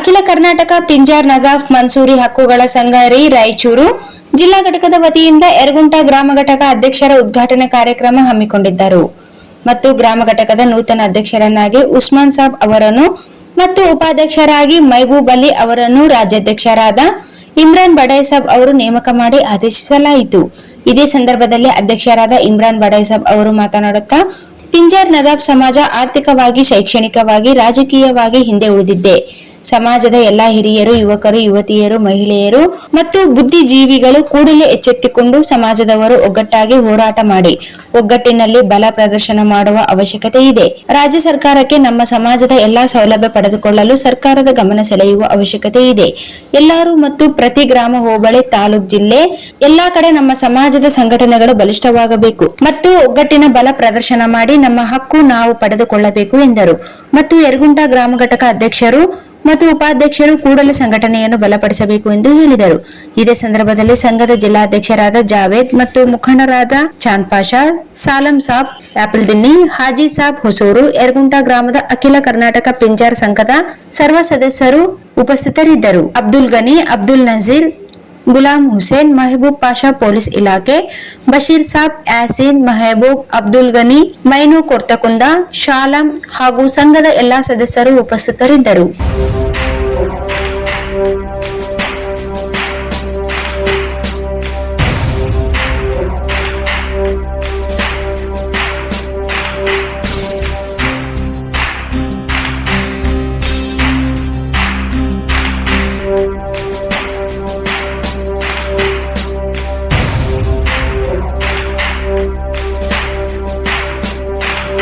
ಅಖಿಲ ಕರ್ನಾಟಕ ಪಿಂಜಾರ್ ನದಾಫ್ ಮನ್ಸೂರಿ ಹಕ್ಕುಗಳ ಸಂಘ ರಾಯಚೂರು ಜಿಲ್ಲಾ ಘಟಕದ ವತಿಯಿಂದ ಯರಗುಂಟ ಗ್ರಾಮ ಘಟಕ ಅಧ್ಯಕ್ಷರ ಉದ್ಘಾಟನಾ ಕಾರ್ಯಕ್ರಮ ಹಮ್ಮಿಕೊಂಡಿದ್ದರು ಮತ್ತು ಗ್ರಾಮ ಘಟಕದ ನೂತನ ಅಧ್ಯಕ್ಷರನ್ನಾಗಿ ಉಸ್ಮಾನ್ ಸಾಬ್ ಅವರನ್ನು ಮತ್ತು ಉಪಾಧ್ಯಕ್ಷರಾಗಿ ಮೈಬೂಬ್ ಅಲಿ ಅವರನ್ನು ರಾಜ್ಯಾಧ್ಯಕ್ಷರಾದ ಇಮ್ರಾನ್ ಬಡಾಯ್ ಸಾಬ್ ಅವರು ನೇಮಕ ಮಾಡಿ ಆದೇಶಿಸಲಾಯಿತು. ಇದೇ ಸಂದರ್ಭದಲ್ಲಿ ಅಧ್ಯಕ್ಷರಾದ ಇಮ್ರಾನ್ ಬಡಾಯ್ ಸಾಬ್ ಅವರು ಮಾತನಾಡುತ್ತಾ, ಪಿಂಜಾರ್ ನದಾಫ್ ಸಮಾಜ ಆರ್ಥಿಕವಾಗಿ, ಶೈಕ್ಷಣಿಕವಾಗಿ, ರಾಜಕೀಯವಾಗಿ ಹಿಂದೆ ಉಳಿದಿದೆ. ಸಮಾಜದ ಎಲ್ಲಾ ಹಿರಿಯರು, ಯುವಕರು, ಯುವತಿಯರು, ಮಹಿಳೆಯರು ಮತ್ತು ಬುದ್ಧಿಜೀವಿಗಳು ಕೂಡಲೇ ಎಚ್ಚೆತ್ತುಕೊಂಡು ಸಮಾಜದವರು ಒಗ್ಗಟ್ಟಾಗಿ ಹೋರಾಟ ಮಾಡಿ ಒಗ್ಗಟ್ಟಿನಲ್ಲಿ ಬಲ ಪ್ರದರ್ಶನ ಮಾಡುವ ಅವಶ್ಯಕತೆ ಇದೆ. ರಾಜ್ಯ ಸರ್ಕಾರಕ್ಕೆ ನಮ್ಮ ಸಮಾಜದ ಎಲ್ಲಾ ಸೌಲಭ್ಯ ಪಡೆದುಕೊಳ್ಳಲು ಸರ್ಕಾರದ ಗಮನ ಸೆಳೆಯುವ ಅವಶ್ಯಕತೆ ಇದೆ. ಎಲ್ಲರೂ ಮತ್ತು ಪ್ರತಿ ಗ್ರಾಮ, ಹೋಬಳಿ, ತಾಲೂಕು, ಜಿಲ್ಲೆ ಎಲ್ಲಾ ಕಡೆ ನಮ್ಮ ಸಮಾಜದ ಸಂಘಟನೆಗಳು ಬಲಿಷ್ಠವಾಗಬೇಕು ಮತ್ತು ಒಗ್ಗಟ್ಟಿನ ಬಲ ಪ್ರದರ್ಶನ ಮಾಡಿ ನಮ್ಮ ಹಕ್ಕು ನಾವು ಪಡೆದುಕೊಳ್ಳಬೇಕು ಎಂದರು. ಮತ್ತು ಯರಗುಂಟ ಗ್ರಾಮ ಘಟಕ ಅಧ್ಯಕ್ಷರು ಮತ್ತು ಉಪಾಧ್ಯಕ್ಷರು ಕೂಡಲೇ ಸಂಘಟನೆಯನ್ನು ಬಲಪಡಿಸಬೇಕು ಎಂದು ಹೇಳಿದರು. ಇದೇ ಸಂದರ್ಭದಲ್ಲಿ ಸಂಘದ ಜಿಲ್ಲಾಧ್ಯಕ್ಷರಾದ ಜಾವೇದ್ ಮತ್ತು ಮುಖಂಡರಾದ ಚಾಂದ್ ಪಾಷಾ, ಸಾಲಂ ಸಾಬ್ ಆಪಲ್ದಿನ್ನಿ, ಹಾಜಿ ಸಾಬ್ ಹೊಸೂರು, ಯರಗುಂಟ ಗ್ರಾಮದ ಅಖಿಲ ಕರ್ನಾಟಕ ಪಿಂಜಾರ್ ಸಂಘದ ಸರ್ವ ಸದಸ್ಯರು ಉಪಸ್ಥಿತರಿದ್ದರು. ಅಬ್ದುಲ್ ಗನಿ, ಅಬ್ದುಲ್ ನಜೀರ್, ಗುಲಾಂ ಹುಸೇನ್, ಮೆಹಬೂಬ್ ಪಾಷಾ, ಪೊಲೀಸ್ ಇಲಾಖೆ, ಬಶೀರ್ ಸಾಬ್, ಯಾಸೀನ್, ಮೆಹಬೂಬ್, ಅಬ್ದುಲ್ ಗನಿ, ಮೈನು ಕೊರ್ತಕುಂದ, ಶಾಲಂ ಹಾಗೂ ಸಂಘದ ಎಲ್ಲಾ ಸದಸ್ಯರು ಉಪಸ್ಥಿತರಿದ್ದರು.